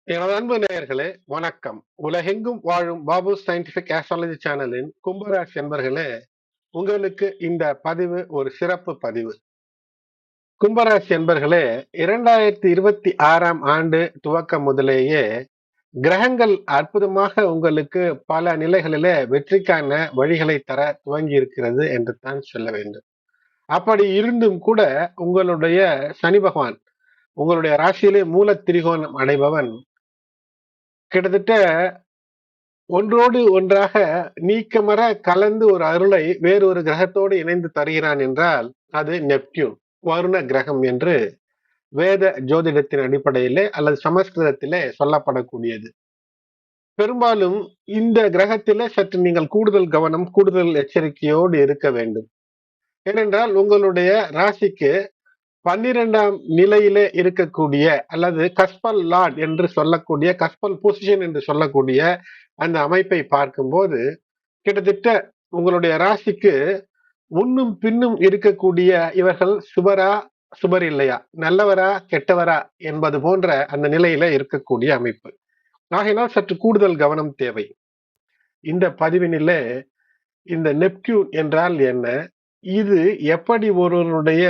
எனது அன்பு நேயர்களே, வணக்கம். உலகெங்கும் வாழும் பாபு சயின்டிபிக் ஆஸ்ட்ராலஜி சேனலின் கும்பராசி என்பர்களே, உங்களுக்கு இந்த பதிவு ஒரு சிறப்பு பதிவு. கும்பராசி என்பர்களே, 2026ஆம் ஆண்டு துவக்கம் முதலேயே கிரகங்கள் அற்புதமாக உங்களுக்கு பல நிலைகளிலே வெற்றிக்கான வழிகளை தர துவங்கி இருக்கிறது என்று தான் சொல்ல வேண்டும். அப்படி இருந்தும் கூட உங்களுடைய சனி பகவான் உங்களுடைய ராசியிலே மூல திரிகோணம் அடைபவன் கிட்டத்தட்ட ஒன்றோடு ஒன்றாக நீக்கமற கலந்து ஒரு அருளை வேறொரு கிரகத்தோடு இணைந்து தருகிறான் என்றால் அது நெப்டியூன், வருண கிரகம் என்று வேத ஜோதிடத்தின் அடிப்படையிலே அல்லது சமஸ்கிருதத்திலே சொல்லப்படக்கூடியது. பெரும்பாலும் இந்த கிரகத்திலே சற்று நீங்கள் கூடுதல் கவனம், கூடுதல் எச்சரிக்கையோடு இருக்க வேண்டும். ஏனென்றால் உங்களுடைய ராசிக்கு 12ஆம் நிலையிலே இருக்கக்கூடிய அல்லது கஸ்பல் லார்ட் என்று சொல்லக்கூடிய கஸ்பல் பொசிஷன் என்று சொல்லக்கூடிய அந்த அமைப்பை பார்க்கும்போது கிட்டத்தட்ட உங்களுடைய ராசிக்கு முன்னும் பின்னும் இருக்கக்கூடிய இவர்கள் சுபரா சுபர் இல்லையா, நல்லவரா கெட்டவரா என்பது போன்ற அந்த நிலையில இருக்கக்கூடிய அமைப்பு. ஆகையினால் சற்று கூடுதல் கவனம் தேவை. இந்த பதிவினிலே இந்த நெப்டியூன் என்றால் என்ன, இது எப்படி ஒருவருடைய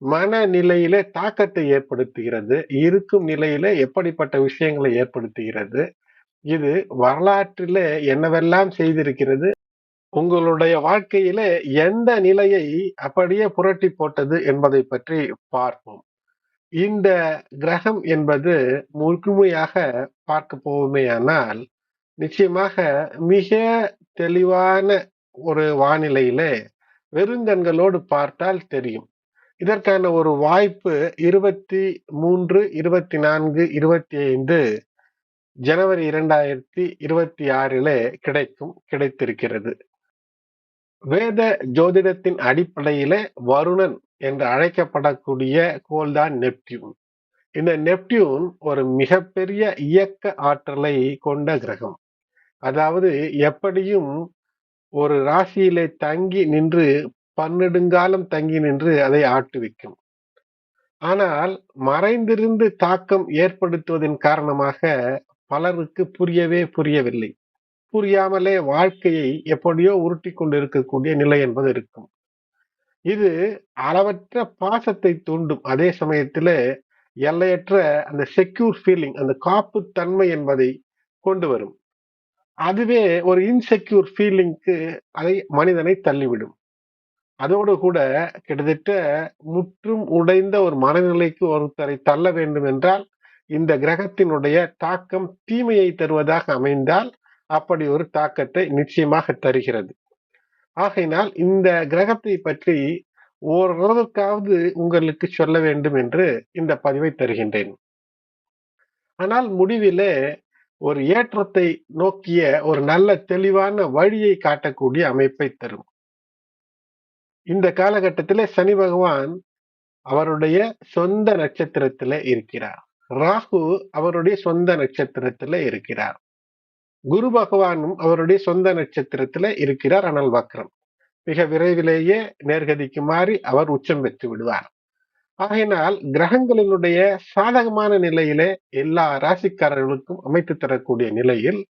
மனநிலையிலே தாக்கத்தை ஏற்படுத்துகிறது, இருக்கும் நிலையிலே எப்படிப்பட்ட விஷயங்களை ஏற்படுத்துகிறது, இது வரலாற்றிலே என்னவெல்லாம் செய்திருக்கிறது, உங்களுடைய வாழ்க்கையிலே எந்த நிலையை அப்படியே புரட்டி போட்டது என்பதை பற்றி பார்ப்போம். இந்த கிரகம் என்பது முழுமையாக பார்க்க போவோமேயானால் நிச்சயமாக மிக தெளிவான ஒரு வானிலையிலே வெறுங்கண்களோடு பார்த்தால் தெரியும். இதற்கான ஒரு வாய்ப்பு 23, 24, 25 ஜனவரி 2026 கிடைத்திருக்கிறது. வேத ஜோதிடத்தின் அடிப்படையில வருணன் என்று அழைக்கப்படக்கூடிய கோள்தான் நெப்டியூன். இந்த நெப்டியூன் ஒரு மிகப்பெரிய இயக்க ஆற்றலை கொண்ட கிரகம். அதாவது எப்படியும் ஒரு ராசியிலே தங்கி நின்று பன்னெடுங்காலம் தங்கி நின்று அதை ஆட்டுவிக்கும். ஆனால் மறைந்திருந்து தாக்கம் ஏற்படுத்துவதன் காரணமாக பலருக்கு புரியவில்லை. புரியாமலே வாழ்க்கையை எப்படியோ உருட்டி கொண்டு இருக்கக்கூடிய நிலை என்பது இருக்கும். இது அளவற்ற பாசத்தை தூண்டும். அதே சமயத்துல எல்லையற்ற அந்த செக்யூர் ஃபீலிங், அந்த காப்பு தன்மை என்பதை கொண்டு வரும். அதுவே ஒரு இன்செக்யூர் ஃபீலிங்க்கு மனிதனை தள்ளிவிடும். அதோடு கூட கிட்டத்தட்ட முற்றும் உடைந்த ஒரு மனநிலைக்கு ஒருத்தரை தள்ள வேண்டும் என்றால் இந்த கிரகத்தினுடைய தாக்கம் தீமையை தருவதாக அமைந்தால் அப்படி ஒரு தாக்கத்தை நிச்சயமாக தருகிறது. ஆகையினால் இந்த கிரகத்தை பற்றி ஓரளவுக்காவது உங்களுக்கு சொல்ல வேண்டும் என்று இந்த பதிவை தருகின்றேன். ஆனால் முடிவிலே ஒரு ஏற்றத்தை நோக்கிய ஒரு நல்ல தெளிவான வழியை காட்டக்கூடிய அமைப்பை தரும். இந்த காலகட்டத்திலே சனி பகவான் அவருடைய சொந்த நட்சத்திரத்திலே இருக்கிறார். ராகு அவருடைய சொந்த நட்சத்திரத்திலே இருக்கிறார். குரு பகவானும் அவருடைய சொந்த நட்சத்திரத்திலே இருக்கிறார். ஆனால் வக்ரம். மிக விரைவிலேயே நேர்கதிக்கு மாறி அவர் உச்சம் பெற்று விடுவார். ஆகையினால் கிரகங்களினுடைய சாதகமான நிலையிலே எல்லா ராசிக்காரர்களுக்கும் அமைத்து தரக்கூடிய நிலையில்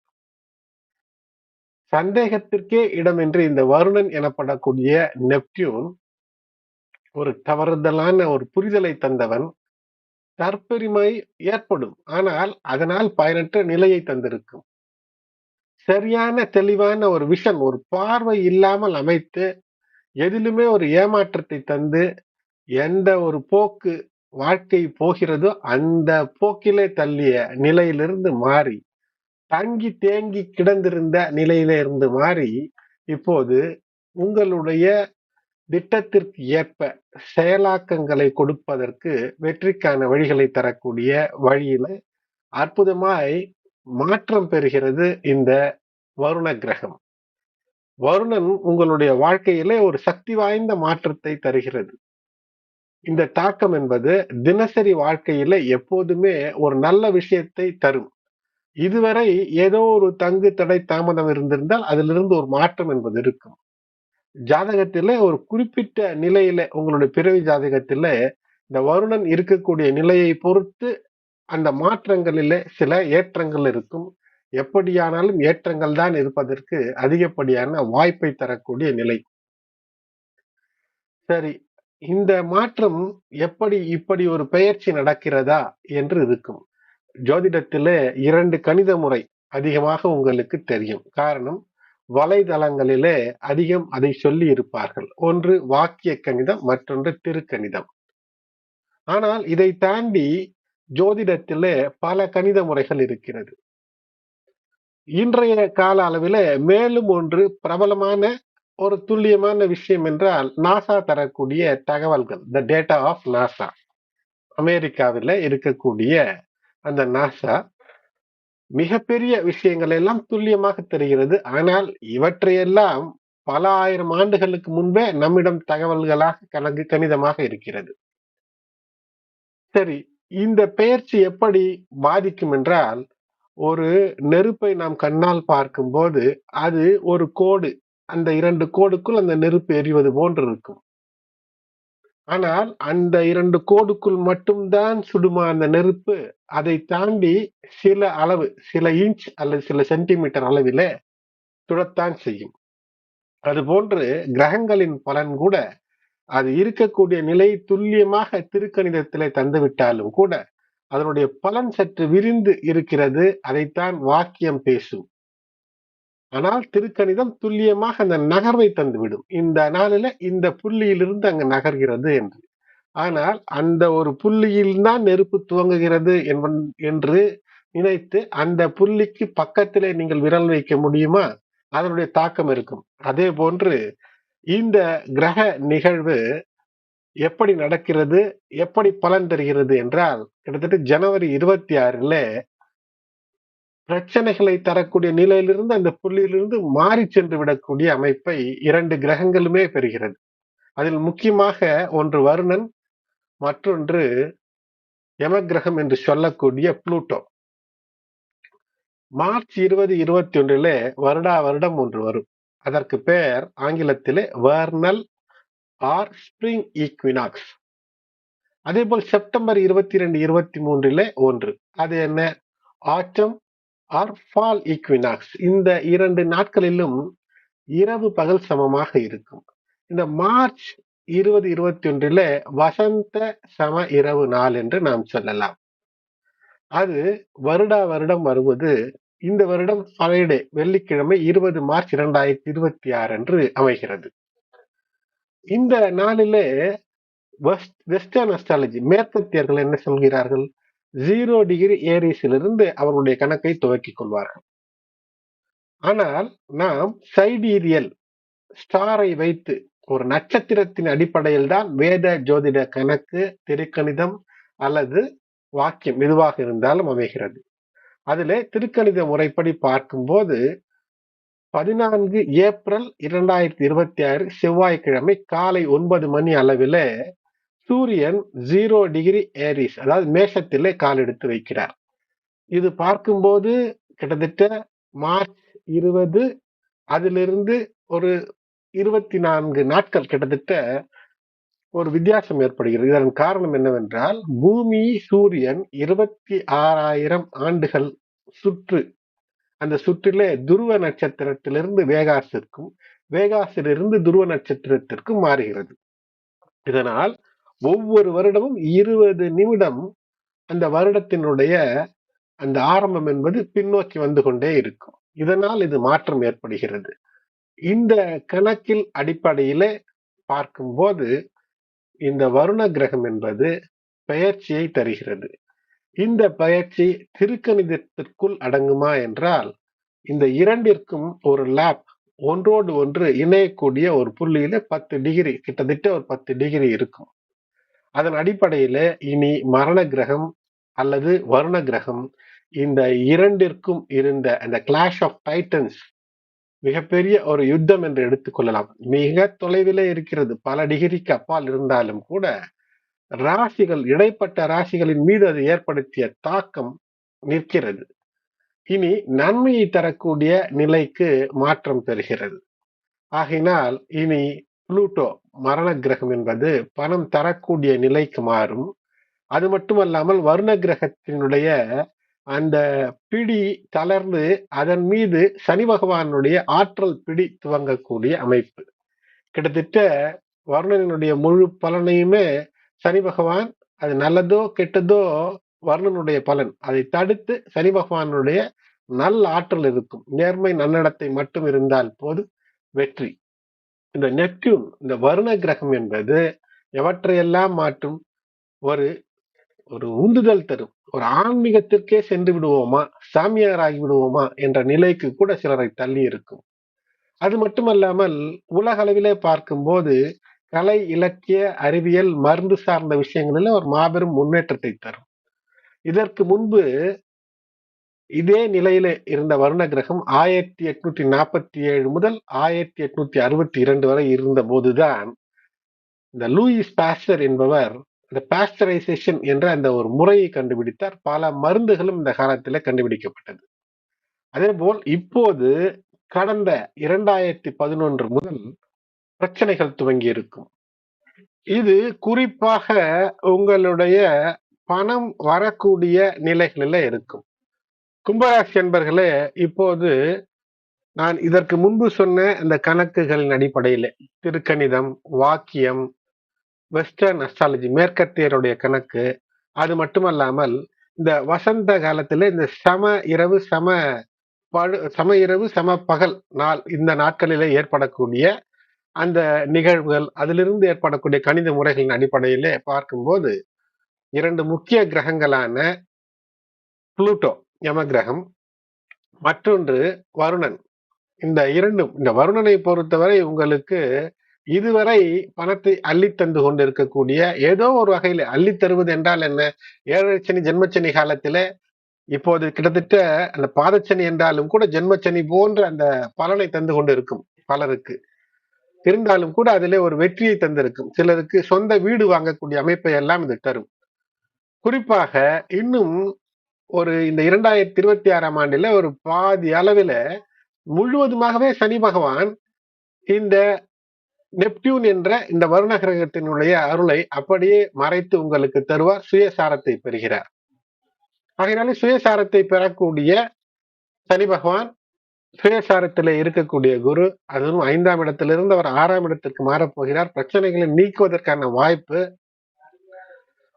சந்தேகத்திற்கே இடமின்றி இந்த வருணன் எனப்படக்கூடிய நெப்டியூன் ஒரு தவறுதலான ஒரு புரிதலை தந்தவன். தற்பெருமை ஏற்படும், ஆனால் அதனால் பயனற்ற நிலையை தந்திருக்கும். சரியான தெளிவான ஒரு விஷன், ஒரு பார்வை இல்லாமல் அமைத்து எதிலுமே ஒரு ஏமாற்றத்தை தந்து எந்த ஒரு போக்கு வாழ்க்கை போகிறதோ அந்த போக்கிலே தள்ளிய நிலையிலிருந்து மாறி தங்கி தேங்கி கிடந்திருந்த நிலையில இருந்து மாறி இப்போது உங்களுடைய திட்டத்திற்கு ஏற்ப செயலாக்கங்களை கொடுப்பதற்கு வெற்றிக்கான வழிகளை தரக்கூடிய வழியில அற்புதமாய் மாற்றம் பெறுகிறது இந்த வருண கிரகம். வருணன் உங்களுடைய வாழ்க்கையிலே ஒரு சக்தி வாய்ந்த மாற்றத்தை தருகிறது. இந்த தாக்கம் என்பது தினசரி வாழ்க்கையில எப்போதுமே ஒரு நல்ல விஷயத்தை தரும். இதுவரை ஏதோ ஒரு தங்கு தடை தாமதம் இருந்திருந்தால் அதிலிருந்து ஒரு மாற்றம் என்பது இருக்கும். ஜாதகத்திலே ஒரு குறிப்பிட்ட நிலையில உங்களுடைய பிறவி ஜாதகத்தில இந்த வருணன் இருக்கக்கூடிய நிலையை பொறுத்து அந்த மாற்றங்களிலே சில ஏற்றங்கள் இருக்கும். எப்படியானாலும் ஏற்றங்கள் தான் இருப்பதற்கு அதிகப்படியான வாய்ப்பை தரக்கூடிய நிலை. சரி, இந்த மாற்றம் எப்படி இப்படி ஒரு பெயர்ச்சி நடக்கிறதா என்று இருக்கும். ஜோதிடத்திலே 2 கணித முறை அதிகமாக உங்களுக்கு தெரியும். காரணம், வலைதளங்களிலே அதிகம் அதை சொல்லி இருப்பார்கள். ஒன்று வாக்கிய கணிதம், மற்றொன்று திருக்கணிதம். ஆனால் இதை தாண்டி ஜோதிடத்திலே பல கணித முறைகள் இருக்கிறது. இன்றைய கால அளவிலே மேலும் ஒன்று பிரபலமான ஒரு துல்லியமான விஷயம் என்றால் நாசா தரக்கூடிய தகவல்கள், த டேட்டா ஆஃப் நாசா. அமெரிக்காவில் இருக்கக்கூடிய அந்த நாசா மிகப்பெரிய விஷயங்கள் எல்லாம் துல்லியமாக தெரிகிறது. ஆனால் இவற்றையெல்லாம் பல ஆயிரம் ஆண்டுகளுக்கு முன்பே நம்மிடம் தகவல்களாக கணிதமாக இருக்கிறது. சரி, இந்த பெயர்ச்சி எப்படி பாதிக்கும் என்றால், ஒரு நெருப்பை நாம் கண்ணால் பார்க்கும்போது அது ஒரு கோடு, அந்த 2 கோடுக்குள் அந்த நெருப்பு எரிவது போன்று இருக்கும். ஆனால் அந்த 2 கோடுக்குள் மட்டும்தான் சுடுமா அந்த நெருப்பு? அதை தாண்டி சில அளவு, சில இன்ச் அல்லது சில சென்டிமீட்டர் அளவிலே சுடத்தான் செய்யும். அதுபோன்று கிரகங்களின் பலன் கூட அது இருக்கக்கூடிய நிலை துல்லியமாக திருக்கணிதத்திலே தந்துவிட்டாலும் கூட அதனுடைய பலன் சற்று விரிந்து இருக்கிறது. அதைத்தான் வாக்கியம் பேசும். ஆனால் திருக்கணிதம் துல்லியமாக அந்த நகர்வை தந்துவிடும். இந்த நாளில இந்த புள்ளியிலிருந்து அங்கு நகர்கிறது என்று. ஆனால் அந்த ஒரு புள்ளியில் தான் நெருப்பு துவங்குகிறது என்று நினைத்து அந்த புள்ளிக்கு பக்கத்திலே நீங்கள் விரல் வைக்க முடியுமா? அதனுடைய தாக்கம் இருக்கும். அதே போன்று இந்த கிரக நிகழ்வு எப்படி நடக்கிறது, எப்படி பலன் தருகிறது என்றால், கிட்டத்தட்ட ஜனவரி 26ல பிரச்சனைகளை தரக்கூடிய நிலையிலிருந்து அந்த புள்ளியிலிருந்து மாறி சென்று விடக்கூடிய அமைப்பை 2 கிரகங்களுமே பெறுகிறது. அதில் முக்கியமாக ஒன்று வருணன், மற்றொன்று யமகிரகம் என்று சொல்லக்கூடிய புளூட்டோ. மார்ச் 2021 வருடா வருடம் ஒன்று வரும். அதற்கு பெயர் ஆங்கிலத்திலே வர்னல் ஆர் ஸ்பிரிங் ஈக்வினாக்ஸ். அதேபோல் செப்டம்பர் 22, 23 ஒன்று. அது என்ன? Autumn or fall equinox. இந்த 2 நாட்களிலும் இரவு பகல் சமமாக இருக்கும். இந்த மார்ச் 2021 வசந்த சம இரவு நாள் என்று நாம் சொல்லலாம். அது வருடா வருடம் வருவது இந்த வருடம் ஃப்ரைடே, வெள்ளிக்கிழமை 20 மார்ச் 2026 அன்று அமைகிறது. இந்த நாளிலே வெஸ்டர்ன் அஸ்ட்ராலஜி, மேற்கத்தியர்கள் என்ன சொல்கிறார்கள்? 0 டிகிரி ஏரிஸிலிருந்து அவர்களுடைய கணக்கை துவக்கிக் கொள்வார்கள். ஆனால் நாம் சைடீரியல் ஸ்டாரை வைத்து ஒரு நட்சத்திரத்தின் அடிப்படையில் தான் வேத ஜோதிட கணக்கு, திருக்கணிதம் அல்லது வாக்கியம் எதுவாக இருந்தாலும் அமைகிறது. அதிலே திருக்கணித முறைப்படி பார்க்கும்போது 14 ஏப்ரல் 2026 செவ்வாய்க்கிழமை காலை 9 மணி அளவிலே சூரியன் 0 டிகிரி ஏரிஸ், அதாவது மேஷத்திலே கால் எடுத்து வைக்கிறார். இது பார்க்கும்போது கிட்டத்தட்ட மார்ச் 20, அதிலிருந்து ஒரு 24 நாட்கள் கிட்டத்தட்ட ஒரு வித்தியாசம் ஏற்படுகிறது. இதன் காரணம் என்னவென்றால், பூமி சூரியன் 26,000 ஆண்டுகள் சுற்று, அந்த சுற்றிலே துருவ நட்சத்திரத்திலிருந்து வேகாசிற்கும், வேகாசிலிருந்து துருவ நட்சத்திரத்திற்கும் மாறுகிறது. இதனால் ஒவ்வொரு வருடமும் 20 நிமிடம் அந்த வருடத்தினுடைய அந்த ஆரம்பம் என்பது பின்னோக்கி வந்து கொண்டே இருக்கும். இதனால் இது மாற்றம் ஏற்படுகிறது. இந்த கணக்கில் அடிப்படையிலே பார்க்கும்போது இந்த வருண கிரகம் என்பது பெயர்ச்சியை தருகிறது. இந்த பெயர்ச்சி திருக்கணிதத்திற்குள் அடங்குமா என்றால், இந்த இரண்டிற்கும் ஒரு லேப், ஒன்றோடு ஒன்று இணையக்கூடிய ஒரு புள்ளியில 10 டிகிரி, கிட்டத்தட்ட ஒரு 10 டிகிரி இருக்கும். அதன் அடிப்படையில இனி மரண கிரகம் அல்லது வருண கிரகம், இந்த இரண்டிற்கும் இருந்த அந்த கிளாஷ் ஆஃப் டைட்டன்ஸ், மிகப்பெரிய ஒரு யுத்தம் என்று எடுத்துக்கொள்ளலாம். மிக தொலைவிலே இருக்கிறது, பல டிகிரிக்கு அப்பால் இருந்தாலும் கூட ராசிகள், இடைப்பட்ட ராசிகளின் மீது அது ஏற்படுத்திய தாக்கம் நிற்கிறது. இனி நன்மையை தரக்கூடிய நிலைக்கு மாற்றம் பெறுகிறது. ஆகையினால் இனி புளூட்டோ மரண கிரகம் என்பது பணம் தரக்கூடிய நிலைக்கு மாறும். அது மட்டுமல்லாமல் வருண கிரகத்தினுடைய அந்த பிடி தளர்ந்து அதன் மீது சனி பகவானுடைய ஆற்றல் பிடி துவங்கக்கூடிய அமைப்பு. கிட்டத்தட்ட வருணனுடைய முழு பலனையுமே சனி பகவான், அது நல்லதோ கெட்டதோ வருணனுடைய பலன், அதை தடுத்து சனி பகவானுடைய நல்ல ஆற்றல் இருக்கும். நேர்மை நன்னடத்தை மட்டும் இருந்தால் போது வெற்றி. இந்த நெப்டியூன், இந்த வருண கிரகம் என்பது எவற்றையெல்லாம் மாற்றும்? ஒரு ஒரு உந்துதல் தரும். ஒரு ஆன்மீகத்திற்கே சென்று விடுவோமா, சாமியார் ஆகி விடுவோமா என்ற நிலைக்கு கூட சிலரை தள்ளி இருக்கும். அது மட்டுமல்லாமல் உலக அளவிலே பார்க்கும்போது கலை, இலக்கிய, அறிவியல், மருந்து சார்ந்த விஷயங்களில் ஒரு மாபெரும் முன்னேற்றத்தை தரும். இதற்கு முன்பு இதே நிலையில இருந்த வருண கிரகம் 1847 முதல் 1862 வரை இருந்த போதுதான் இந்த லூயிஸ் பாஸ்டர் என்பவர் இந்த பாஸ்டரைசேஷன் என்ற அந்த ஒரு முறையை கண்டுபிடித்தார். பல மருந்துகளும் இந்த காலத்தில் கண்டுபிடிக்கப்பட்டது. அதே போல் இப்போது கடந்த 2011 முதல் பிரச்சனைகள் துவங்கி இருக்கும். இது குறிப்பாக உங்களுடைய பணம் வரக்கூடிய நிலைகளில இருக்கும். கும்பராசி என்பர்களே, இப்போது நான் இதற்கு முன்பு சொன்ன இந்த கணக்குகளின் அடிப்படையில் திருக்கணிதம், வாக்கியம், வெஸ்டர்ன் அஸ்ட்ராலஜி, மேற்கத்தியருடைய கணக்கு, அது மட்டுமல்லாமல் இந்த வசந்த காலத்துல இந்த சம இரவு சம பகல் நாள், இந்த நாட்களிலே ஏற்படக்கூடிய அந்த நிகழ்வுகள், அதிலிருந்து ஏற்படக்கூடிய கணித முறைகளின் அடிப்படையிலே பார்க்கும்போது 2 முக்கிய கிரகங்களான புளூட்டோ யம கிரகம், மற்றொன்று வருணன். இந்த இரண்டும், இந்த வருணனை பொறுத்தவரை உங்களுக்கு இதுவரை பணத்தை அள்ளி தந்து கொண்டிருக்கக்கூடிய, ஏதோ ஒரு வகையில அள்ளி தருவது என்றால் என்ன, ஏழரை சனி ஜென்மச்சனி காலத்தில இப்போது கிட்டத்தட்ட அந்த பாதச்சனி என்றாலும் கூட ஜென்மச்சனி போன்ற அந்த பலனை தந்து கொண்டிருக்கும் பலருக்கு. இருந்தாலும் கூட அதிலே ஒரு வெற்றியை தந்திருக்கும். சிலருக்கு சொந்த வீடு வாங்கக்கூடிய அமைப்பை எல்லாம் இது தரும். குறிப்பாக இன்னும் ஒரு இந்த 2026ஆம் ஆண்டில ஒரு பாதி அளவில முழுவதுமாகவே சனி பகவான் இந்த நெப்டியூன் என்ற இந்த வருண கிரகத்தினுடைய அருளை அப்படியே மறைத்து உங்களுக்கு தருவார். சுயசாரத்தை பெறுகிறார். ஆகையினாலே சுயசாரத்தை பெறக்கூடிய சனி பகவான், சுயசாரத்திலே இருக்கக்கூடிய குரு, அதுவும் 5ஆம் இடத்திலிருந்து அவர் 6ஆம் இடத்திற்கு மாறப்போகிறார். பிரச்சனைகளை நீக்குவதற்கான வாய்ப்பு.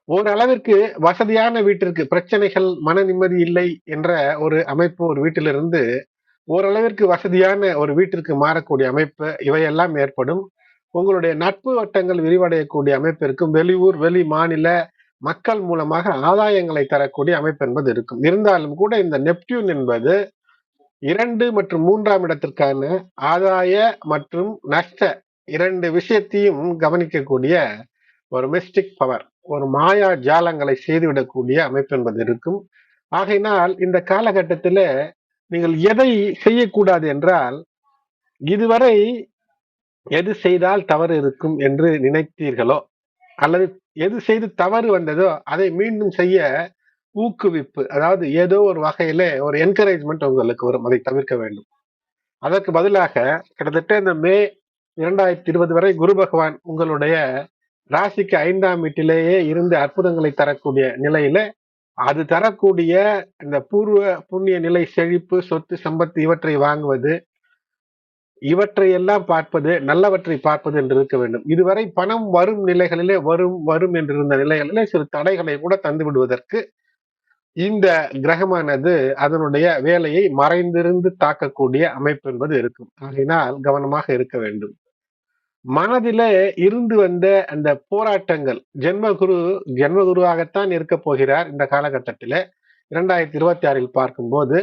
ஓரளவிற்கு வசதியான வீட்டிற்கு, பிரச்சனைகள், மன நிம்மதி இல்லை என்ற ஒரு அமைப்பு ஒரு வீட்டிலிருந்து ஓரளவிற்கு வசதியான ஒரு வீட்டிற்கு மாறக்கூடிய அமைப்பு, இவையெல்லாம் ஏற்படும். உங்களுடைய நட்பு வட்டங்கள் விரிவடையக்கூடிய அமைப்பு இருக்கும். வெளியூர், வெளி மாநில மக்கள் மூலமாக ஆதாயங்களை தரக்கூடிய அமைப்பு என்பது இருக்கும். இருந்தாலும் கூட இந்த நெப்டியூன் என்பது 2 மற்றும் 3ஆம் இடத்திற்கான ஆதாய மற்றும் நஷ்ட 2 விஷயத்தையும் கவனிக்கக்கூடிய ஒரு மிஸ்டிக் பவர், ஒரு மாயா ஜாலங்களை செய்துவிடக்கூடிய அமைப்பு என்பது இருக்கும். ஆகையினால் இந்த காலகட்டத்தில நீங்கள் எதை செய்யக்கூடாது என்றால், இதுவரை எது செய்தால் தவறு இருக்கும் என்று நினைத்தீர்களோ, அல்லது எது செய்து தவறு வந்ததோ அதை மீண்டும் செய்ய ஊக்குவிப்பு, அதாவது ஏதோ ஒரு வகையில ஒரு என்கரேஜ்மெண்ட் உங்களுக்கு வரும். அதை தவிர்க்க வேண்டும். அதற்கு பதிலாக கிட்டத்தட்ட இந்த மே 2020 வரை குரு பகவான் உங்களுடைய ராசிக்கு 5ஆம் வீட்டிலேயே இருந்து அற்புதங்களை தரக்கூடிய நிலையில, அது தரக்கூடிய இந்த பூர்வ புண்ணிய நிலை, செழிப்பு, சொத்து, சம்பத்து இவற்றை வாங்குவது, இவற்றையெல்லாம் பார்ப்பது, நல்லவற்றை பார்ப்பது என்று இருக்க வேண்டும். இதுவரை பணம் வரும் நிலைகளிலே வரும் வரும் என்றிருந்த நிலைகளிலே சிறு தடைகளை கூட தந்து விடுவதற்கு இந்த கிரகமானது அதனுடைய வேலையை மறைந்திருந்து தாக்கக்கூடிய அமைப்பு என்பது இருக்கும். ஆகையினால் கவனமாக இருக்க வேண்டும். மனதிலே இருந்து வந்த அந்த போராட்டங்கள், ஜென்மகுருவாகத்தான் இருக்க போகிறார் இந்த காலகட்டத்திலே 2026 பார்க்கும்போது,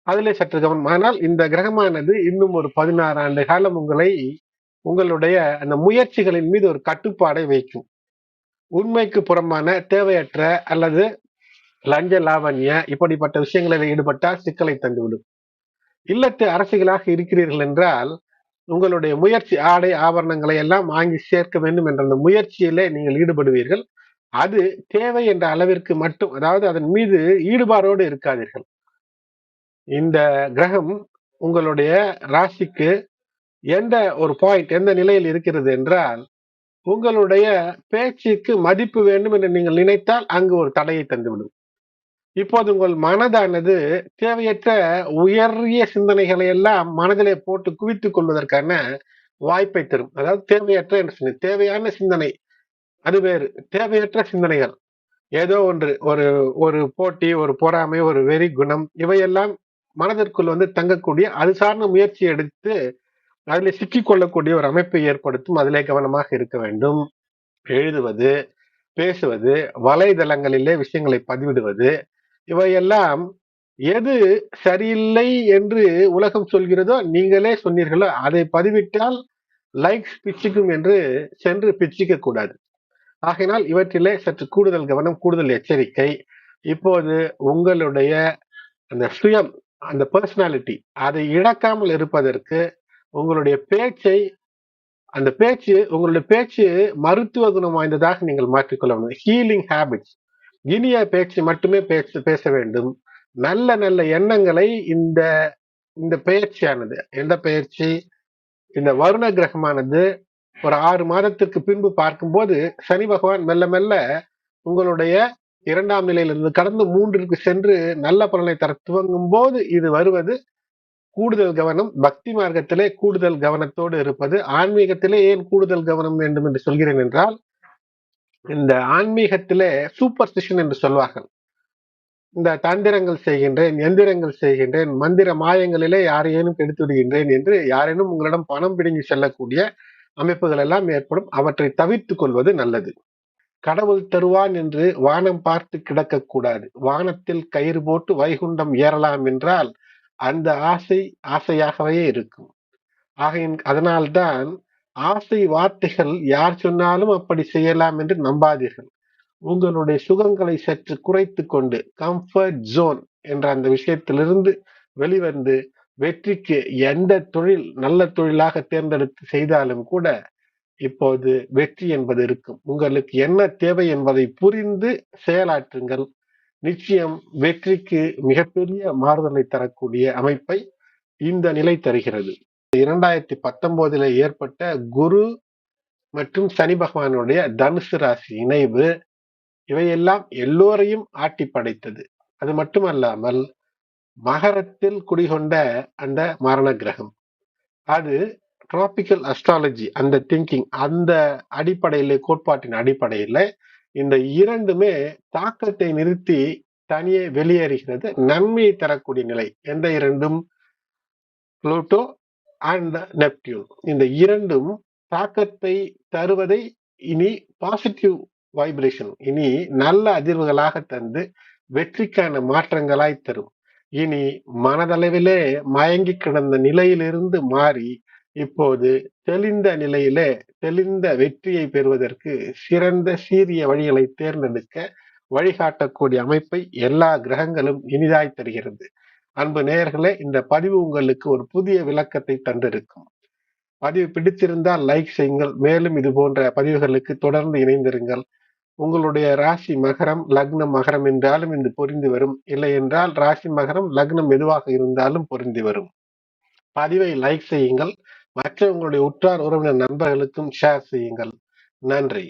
அதிலே சற்று கவனம். ஆனால் இந்த கிரகமானது இன்னும் ஒரு 16 ஆண்டு காலம் உங்களுடைய அந்த முயற்சிகளின் மீது ஒரு கட்டுப்பாடை வைக்கும். உண்மைக்கு புறம்பான, தேவையற்ற அல்லது லஞ்ச லாவண்ய இப்படிப்பட்ட விஷயங்களில் ஈடுபட்டால் சிக்கலை தந்துவிடும். இல்லத்து அரசிகளாக இருக்கிறீர்கள் என்றால், உங்களுடைய முயற்சி, ஆடை ஆபரணங்களை எல்லாம் வாங்கி சேர்க்க வேண்டும் என்ற அந்த முயற்சியிலே நீங்கள் ஈடுபடுவீர்கள். அது தேவை என்ற அளவிற்கு மட்டும், அதாவது அதன் மீது ஈடுபாடோடு இருக்காதீர்கள். இந்த கிரகம் உங்களுடைய ராசிக்கு எந்த ஒரு பாயிண்ட், எந்த நிலையில் இருக்கிறது என்றால் உங்களுடைய பேச்சுக்கு மதிப்பு வேண்டும் என்று நீங்கள் நினைத்தால் அங்கு ஒரு தடையை தந்துவிடும். இப்போது உங்கள் மனதானது தேவையற்ற உயரிய சிந்தனைகளை எல்லாம் மனதிலே போட்டு குவித்துக் கொள்வதற்கான வாய்ப்பை தரும். அதாவது தேவையற்ற என்று சொன்ன தேவையான சிந்தனை அது வேறு. தேவையற்ற சிந்தனைகள் ஏதோ ஒன்று ஒரு ஒரு போட்டி, ஒரு பொறாமை, ஒரு வெறி குணம் இவையெல்லாம் மனதிற்குள் தங்கக்கூடிய அது சார்ந்த முயற்சி எடுத்து அதில் சிக்கிக் கொள்ளக்கூடிய ஒரு அமைப்பை ஏற்படுத்தும். அதிலே கவனமாக இருக்க வேண்டும். எழுதுவது, பேசுவது, வலைதளங்களிலே விஷயங்களை பதிவிடுவது இவையெல்லாம் எது சரியில்லை என்று உலகம் சொல்கிறதோ நீங்களே சொன்னீர்களோ அதை பதிவிட்டால் லைக்ஸ் பிச்சுக்கும் என்று சென்று பிச்சிக்க கூடாது. ஆகையினால் இவற்றிலே சற்று கூடுதல் கவனம், கூடுதல் எச்சரிக்கை. இப்போது உங்களுடைய அந்த சுயம், அந்த பர்சனாலிட்டி அதை இழக்காமல் இருப்பதற்கு உங்களுடைய பேச்சை உங்களுடைய பேச்சு மருத்துவ குணம் வாய்ந்ததாக நீங்கள் மாற்றிக்கொள்ள வேண்டும். ஹீலிங் ஹேபிட்ஸ், இனிய பேச்சு மட்டுமே பேச வேண்டும். நல்ல நல்ல எண்ணங்களை இந்த இந்த பயிற்சியானது, எந்த பயிற்சி, இந்த வருண கிரகமானது ஒரு 6 மாதத்திற்கு பின்பு பார்க்கும்போது சனி பகவான் மெல்ல மெல்ல உங்களுடைய 2ஆம் நிலையிலிருந்து கடந்து 3ற்கு சென்று நல்ல பலனை தர துவங்கும் போது இது வருவது கூடுதல் கவனம். பக்தி மார்க்கத்திலே கூடுதல் கவனத்தோடு இருப்பது. ஆன்மீகத்திலே ஏன் கூடுதல் கவனம் வேண்டும் என்று சொல்கிறேன் என்றால், இந்த ஆன்மீகத்திலே சூப்பர்ஸ்டிஷன் என்று சொல்வார்கள். இந்த தந்திரங்கள் செய்கின்றேன், எந்திரங்கள் செய்கின்றேன், மந்திர மாயங்களிலே யாரையேனும் கெடுத்து விடுகின்றேன் என்று யாரேனும் உங்களிடம் பணம் பிடுங்கி செல்லக்கூடிய அமைப்புகள் எல்லாம் ஏற்படும். அவற்றை தவிர்த்துக் கொள்வது நல்லது. கடவுள் தருவான் என்று வானம் பார்த்து கிடக்கக்கூடாது. வானத்தில் கயிறு போட்டு வைகுண்டம் ஏறலாம் என்றால் அந்த ஆசை ஆசையாகவே இருக்கும். அதனால்தான் ஆசை வார்த்தைகள் யார் சொன்னாலும் அப்படி செய்யலாம் என்று நம்பாதீர்கள். உங்களுடைய சுகங்களை சற்று குறைத்து கொண்டு கம்ஃபர்ட் ஜோன் என்ற அந்த விஷயத்திலிருந்து வெளிவந்து வெற்றிக்கு எந்த தொழில் நல்ல தொழிலாக தேர்ந்தெடுத்து செய்தாலும் கூட இப்போது வெற்றி என்பது இருக்கும். உங்களுக்கு என்ன தேவை என்பதை புரிந்து செயலாற்றுங்கள். நிச்சயம் வெற்றிக்கு மிகப்பெரிய மாறுதலை தரக்கூடிய அமைப்பை இந்த நிலை தருகிறது. 2019 ஏற்பட்ட குரு மற்றும் சனி பகவானுடைய தனுசு ராசி இணைவு இவையெல்லாம் எல்லோரையும் ஆட்டி படைத்தது. அது மட்டுமல்லாமல் மகரத்தில் குடிகொண்ட அந்த மரண கிரகம், அது டிராபிக்கல் அஸ்ட்ராலஜி, அந்த திங்கிங், அந்த அடிப்படையில, கோட்பாட்டின் அடிப்படையில இந்த இரண்டுமே தாக்கத்தை நிறுத்தி தனியே வெளியேறுகிறது. நன்மையை தரக்கூடிய நிலை. எந்த இரண்டும்? Pluto and Neptune. இந்த இரண்டும் தாக்கத்தை தருவதை இனி பாசிட்டிவ் வைப்ரேஷன், இனி நல்ல அதிர்வுகளாக தந்து வெற்றிக்கான மாற்றங்களாய் தரும். இனி மனதளவிலே மயங்கி கிடந்த நிலையிலிருந்து மாறி இப்போது தெளிந்த நிலையிலே தெளிந்த வெற்றியை பெறுவதற்கு சிறந்த சீரிய வழிகளை தேர்ந்தெடுக்க வழிகாட்டக்கூடிய அமைப்பை எல்லா கிரகங்களும் இனிதாய் தருகிறது. அன்பு நேயர்களே, இந்த பதிவு உங்களுக்கு ஒரு புதிய விளக்கத்தை தந்திருக்கும். பதிவு பிடித்திருந்தால் லைக் செய்யுங்கள். மேலும் இது போன்ற பதிவுகளுக்கு தொடர்ந்து இணைந்திருங்கள். உங்களுடைய ராசி மகரம், லக்னம் மகரம் என்றாலும் இது பொருந்தி வரும். இல்லை என்றால் ராசி மகரம், லக்னம் எதுவாக இருந்தாலும் பொருந்தி வரும். பதிவை லைக் செய்யுங்கள். மற்ற உங்களுடைய உற்றார் உறவினர் நண்பர்களுக்கும் ஷேர் செய்யுங்கள். நன்றி.